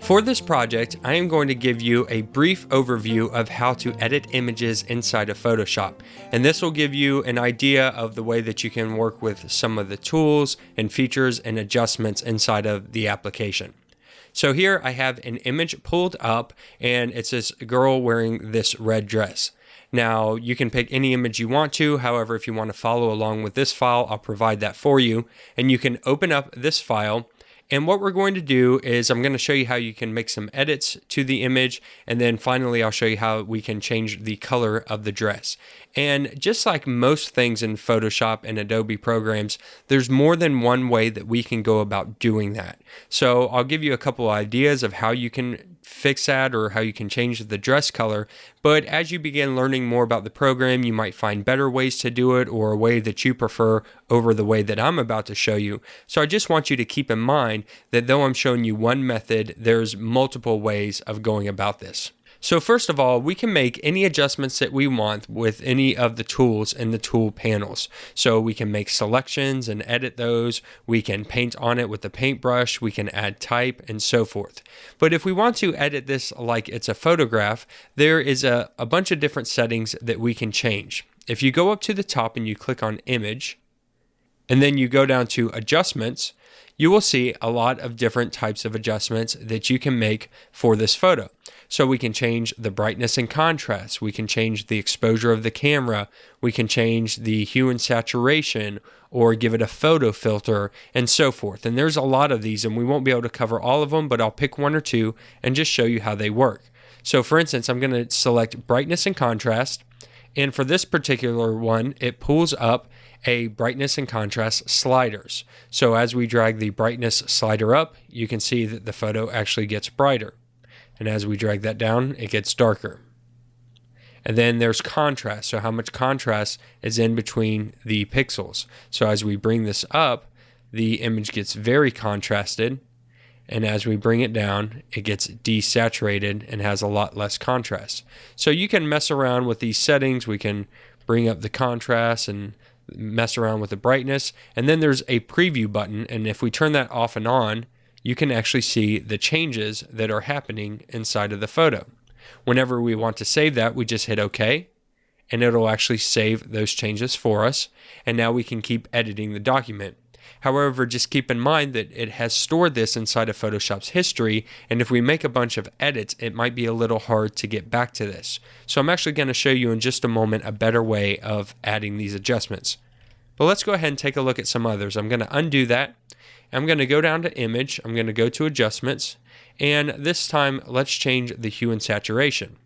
For this project, I am going to give you a brief overview of how to edit images inside of Photoshop, and this will give you an idea of the way that you can work with some of the tools and features and adjustments inside of the application. So here I have an image pulled up, and it's this girl wearing this red dress. Now, you can pick any image you want to. However, if you want to follow along with this file, I'll provide that for you, and you can open up this file. And what we're going to do is I'm going to show you how you can make some edits to the image, and then finally I'll show you how we can change the color of the dress. And just like most things in Photoshop and Adobe programs, there's more than one way that we can go about doing that. So I'll give you a couple ideas of how you can fix that or how you can change the dress color. But as you begin learning more about the program, you might find better ways to do it or a way that you prefer over the way that I'm about to show you. So I just want you to keep in mind that though I'm showing you one method, there's multiple ways of going about this. So first of all, we can make any adjustments that we want with any of the tools in the tool panels. So we can make selections and edit those. We can paint on it with the paintbrush. We can add type and so forth. But if we want to edit this like it's a photograph, there is a bunch of different settings that we can change. If you go up to the top and you click on Image, and then you go down to Adjustments, you will see a lot of different types of adjustments that you can make for this photo. So we can change the brightness and contrast, we can change the exposure of the camera, we can change the hue and saturation, or give it a photo filter, and so forth. And there's a lot of these, and we won't be able to cover all of them, but I'll pick one or two and just show you how they work. So for instance, I'm going to select brightness and contrast, and for this particular one, it pulls up a brightness and contrast sliders. So as we drag the brightness slider up, you can see that the photo actually gets brighter. And as we drag that down, it gets darker. And then there's contrast. So how much contrast is in between the pixels. So as we bring this up, the image gets very contrasted. And as we bring it down, it gets desaturated and has a lot less contrast. So you can mess around with these settings. We can bring up the contrast and mess around with the brightness. And then there's a preview button. And if we turn that off and on, you can actually see the changes that are happening inside of the photo. Whenever we want to save that, we just hit OK, and it'll actually save those changes for us. And now we can keep editing the document. However, just keep in mind that it has stored this inside of Photoshop's history, and if we make a bunch of edits, it might be a little hard to get back to this. So I'm actually going to show you in just a moment a better way of adding these adjustments. But let's go ahead and take a look at some others. I'm going to undo that. I'm going to go down to Image, I'm going to go to Adjustments, and this time let's change the hue and saturation.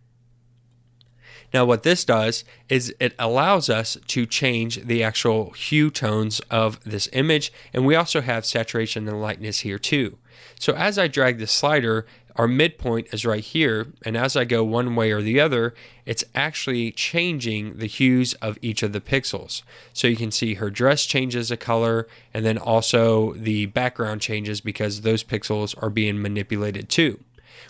Now what this does is it allows us to change the actual hue tones of this image, and we also have saturation and lightness here too. So as I drag the slider, our midpoint is right here, and as I go one way or the other, it's actually changing the hues of each of the pixels. So you can see her dress changes a color, and then also the background changes because those pixels are being manipulated too.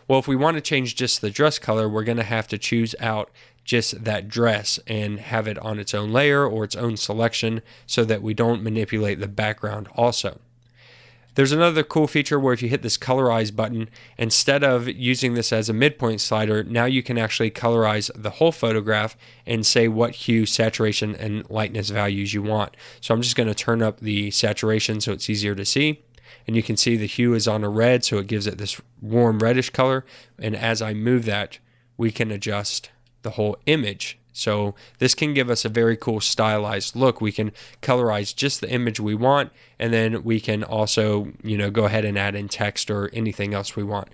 Well, if we want to change just the dress color, we're going to have to choose out just that dress and have it on its own layer or its own selection so that we don't manipulate the background also. There's another cool feature where if you hit this colorize button, instead of using this as a midpoint slider, now you can actually colorize the whole photograph and say what hue, saturation, and lightness values you want. So I'm just going to turn up the saturation so it's easier to see. And you can see the hue is on a red, so it gives it this warm reddish color. And as I move that, we can adjust the whole image. So this can give us a very cool stylized look. We can colorize just the image we want, and then we can also, go ahead and add in text or anything else we want.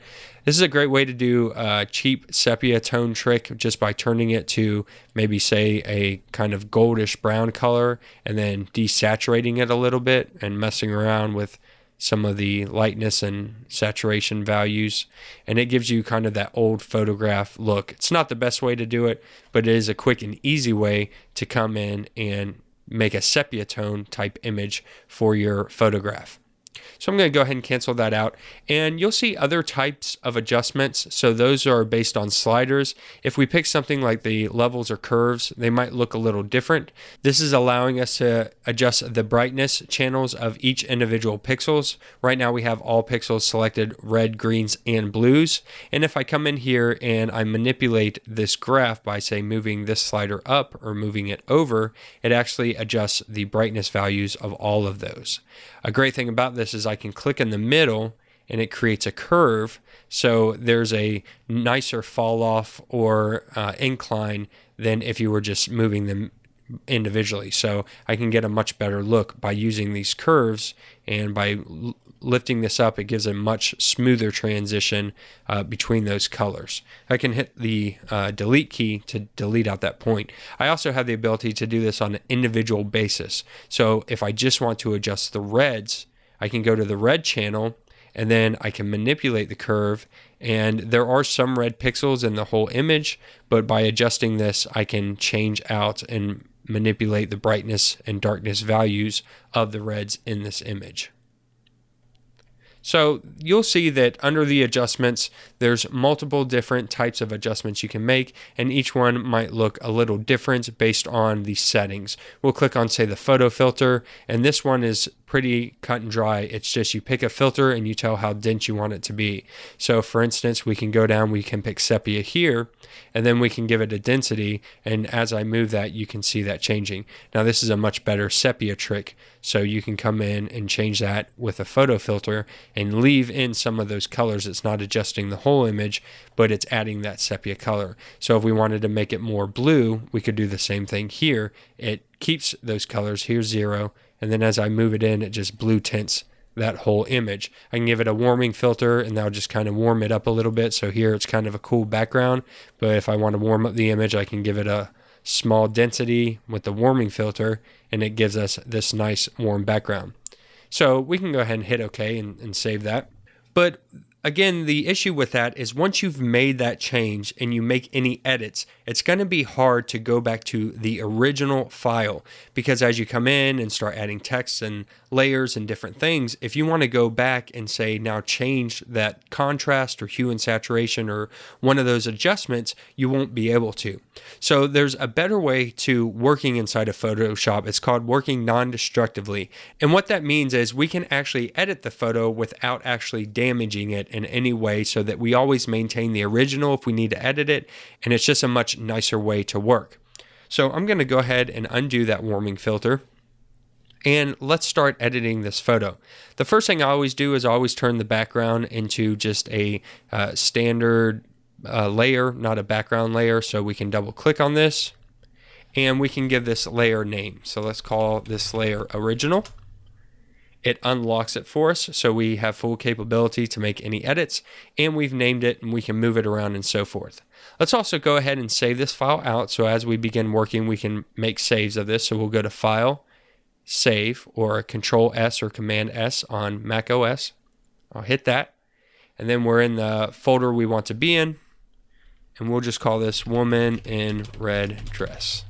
This is a great way to do a cheap sepia tone trick just by turning it to maybe say a kind of goldish brown color and then desaturating it a little bit and messing around with some of the lightness and saturation values, and it gives you kind of that old photograph look. It's not the best way to do it, but it is a quick and easy way to come in and make a sepia tone type image for your photograph. So I'm going to go ahead and cancel that out. And you'll see other types of adjustments. So those are based on sliders. If we pick something like the levels or curves, they might look a little different. This is allowing us to adjust the brightness channels of each individual pixels. Right now we have all pixels selected, red, greens, and blues. And if I come in here and I manipulate this graph by, say, moving this slider up or moving it over, it actually adjusts the brightness values of all of those. A great thing about this is I can click in the middle and it creates a curve, so there's a nicer fall off or incline than if you were just moving them individually. So I can get a much better look by using these curves, and by lifting this up, it gives a much smoother transition between those colors. I can hit the delete key to delete out that point. I also have the ability to do this on an individual basis. So if I just want to adjust the reds, I can go to the red channel and then I can manipulate the curve, and there are some red pixels in the whole image, but by adjusting this, I can change out and manipulate the brightness and darkness values of the reds in this image. So you'll see that under the adjustments, there's multiple different types of adjustments you can make, and each one might look a little different based on the settings. We'll click on, say, the photo filter, and this one is pretty cut and dry. It's just you pick a filter and you tell how dense you want it to be. So for instance, we can go down, we can pick sepia here, and then we can give it a density, and as I move that, you can see that changing. Now this is a much better sepia trick, so you can come in and change that with a photo filter and leave in some of those colors. It's not adjusting the whole image, but it's adding that sepia color. So if we wanted to make it more blue, we could do the same thing here. It keeps those colors, here's 0, and then as I move it in, it just blue tints that whole image. I can give it a warming filter and that'll just kind of warm it up a little bit. So here it's kind of a cool background, but if I want to warm up the image, I can give it a small density with the warming filter and it gives us this nice warm background. So we can go ahead and hit OK and save that. But again, the issue with that is once you've made that change and you make any edits, it's going to be hard to go back to the original file, because as you come in and start adding text and layers and different things, if you want to go back and say now change that contrast or hue and saturation or one of those adjustments, you won't be able to. So there's a better way to working inside of Photoshop. It's called working non-destructively. And what that means is we can actually edit the photo without actually damaging it in any way, so that we always maintain the original if we need to edit it, and it's just a much nicer way to work. So I'm going to go ahead and undo that warming filter, and let's start editing this photo. The first thing I always do is I always turn the background into just a standard layer, not a background layer. So we can double click on this and we can give this layer name. So let's call this layer original. It unlocks it for us, so we have full capability to make any edits, and we've named it and we can move it around and so forth. Let's also go ahead and save this file out, so as we begin working we can make saves of this. So we'll go to File, Save, or Control S or Command S on Mac OS. I'll hit that, and then we're in the folder we want to be in, and we'll just call this Woman in Red Dress.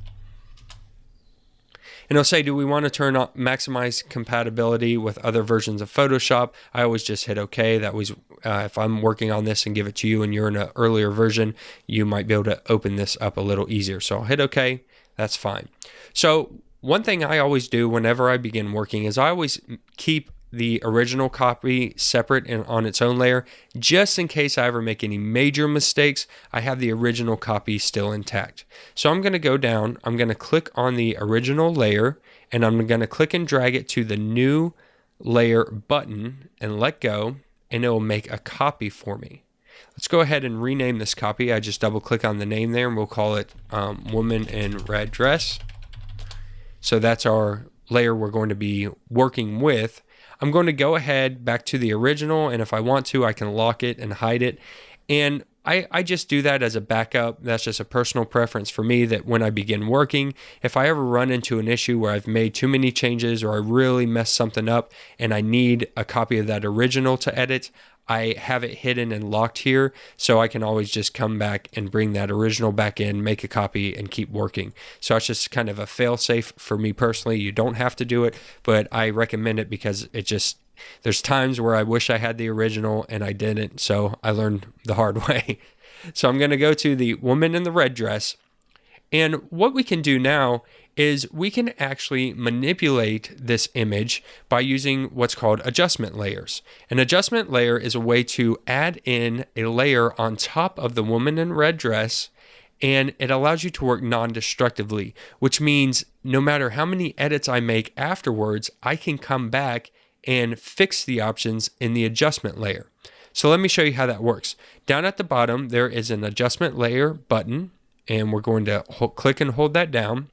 And it'll say, do we want to turn on maximize compatibility with other versions of Photoshop? I always just hit OK. That was if I'm working on this and give it to you and you're in an earlier version, you might be able to open this up a little easier. So I'll hit OK. That's fine. So one thing I always do whenever I begin working is I always keep the original copy separate and on its own layer, just in case I ever make any major mistakes. I have the original copy still intact. So I'm going to go down, I'm going to click on the original layer, and I'm going to click and drag it to the new layer button and let go, and it will make a copy for me. Let's go ahead and rename this copy. I just double click on the name there and we'll call it Woman in Red Dress. So that's our layer we're going to be working with. I'm going to go ahead back to the original, and if I want to, I can lock it and hide it. And I just do that as a backup. That's just a personal preference for me, that when I begin working, if I ever run into an issue where I've made too many changes or I really messed something up and I need a copy of that original to edit, I have it hidden and locked here, so I can always just come back and bring that original back in, make a copy, and keep working. So it's just kind of a fail-safe for me personally. You don't have to do it, but I recommend it because it just There's times where I wish I had the original and I didn't, so I learned the hard way. So I'm going to go to the woman in the red dress. And what we can do now is we can actually manipulate this image by using what's called adjustment layers. An adjustment layer is a way to add in a layer on top of the woman in red dress, and it allows you to work non-destructively, which means no matter how many edits I make afterwards, I can come back and fix the options in the adjustment layer. So let me show you how that works. Down at the bottom, there is an adjustment layer button, and we're going to click and hold that down.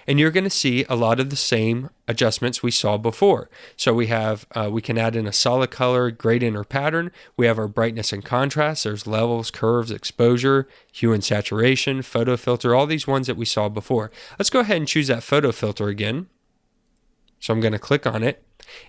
And you're going to see a lot of the same adjustments we saw before. So we have, we can add in a solid color, gradient or pattern. We have our brightness and contrast. There's levels, curves, exposure, hue and saturation, photo filter, all these ones that we saw before. Let's go ahead and choose that photo filter again. So I'm going to click on it.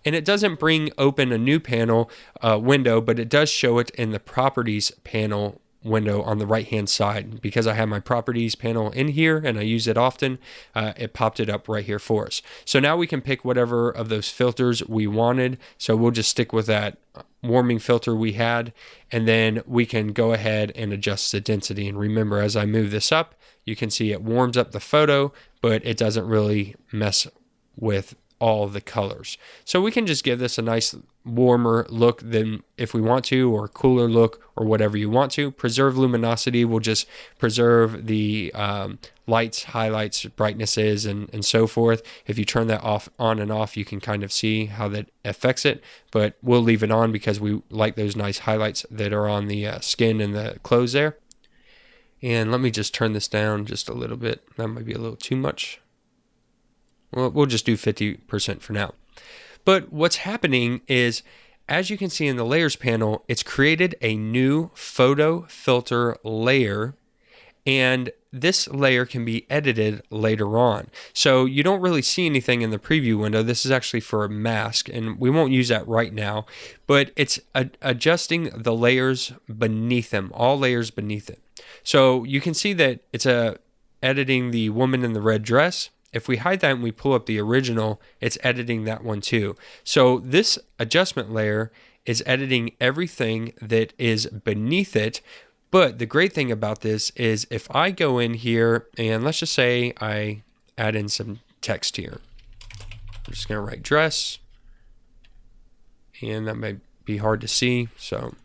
And it doesn't bring open a new panel window, but it does show it in the properties panel window on the right hand side. Because I have my properties panel in here and I use it often, it popped it up right here for us. So now we can pick whatever of those filters we wanted. So we'll just stick with that warming filter we had, and then we can go ahead and adjust the density. And remember, as I move this up, you can see it warms up the photo, but it doesn't really mess with all the colors. So we can just give this a nice warmer look than if we want to, or cooler look, or whatever you want to. Preserve luminosity will just preserve the lights, highlights, brightnesses, and so forth. If you turn that off, on and off, you can kind of see how that affects it, but we'll leave it on because we like those nice highlights that are on the skin and the clothes there. And let me just turn this down just a little bit. That might be a little too much. Well, we'll just do 50% for now. But what's happening is, as you can see in the layers panel, it's created a new photo filter layer, and this layer can be edited later on. So you don't really see anything in the preview window. This is actually for a mask, and we won't use that right now, but it's adjusting the layers beneath them, all layers beneath it. So you can see that it's editing the woman in the red dress. If we hide that and we pull up the original, it's editing that one too. So this adjustment layer is editing everything that is beneath it. But the great thing about this is if I go in here and let's just say I add in some text here. I'm just going to write dress, and that may be hard to see. So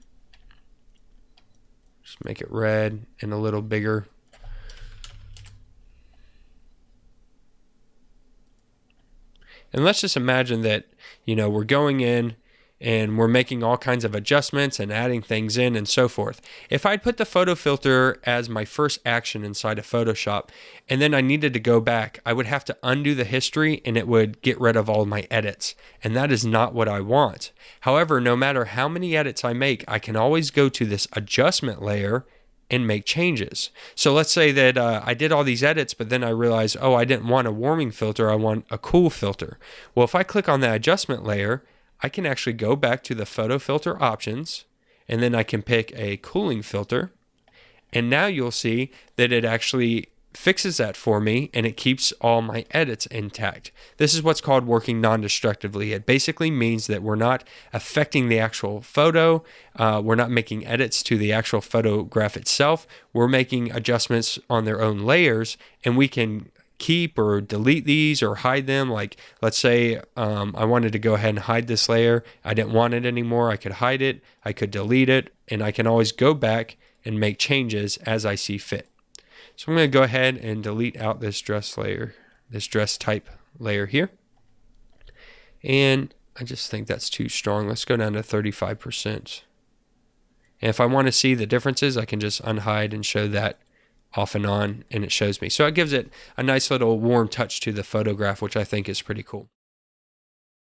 just make it red and a little bigger. And let's just imagine that, we're going in and we're making all kinds of adjustments and adding things in and so forth. If I'd put the photo filter as my first action inside of Photoshop, and then I needed to go back, I would have to undo the history and it would get rid of all my edits. And that is not what I want. However, no matter how many edits I make, I can always go to this adjustment layer and make changes. So let's say that I did all these edits, but then I realized, oh, I didn't want a warming filter, I want a cool filter. Well, if I click on that adjustment layer, I can actually go back to the photo filter options, and then I can pick a cooling filter. And now you'll see that it actually fixes that for me, and it keeps all my edits intact. This is what's called working non-destructively. It basically means that we're not affecting the actual photo. We're not making edits to the actual photograph itself. We're making adjustments on their own layers, and we can keep or delete these or hide them. Like, let's say I wanted to go ahead and hide this layer. I didn't want it anymore. I could hide it. I could delete it, and I can always go back and make changes as I see fit. So I'm going to go ahead and delete out this dress layer, this dress type layer here. And I just think that's too strong. Let's go down to 35%. And if I want to see the differences, I can just unhide and show that off and on, and it shows me. So it gives it a nice little warm touch to the photograph, which I think is pretty cool.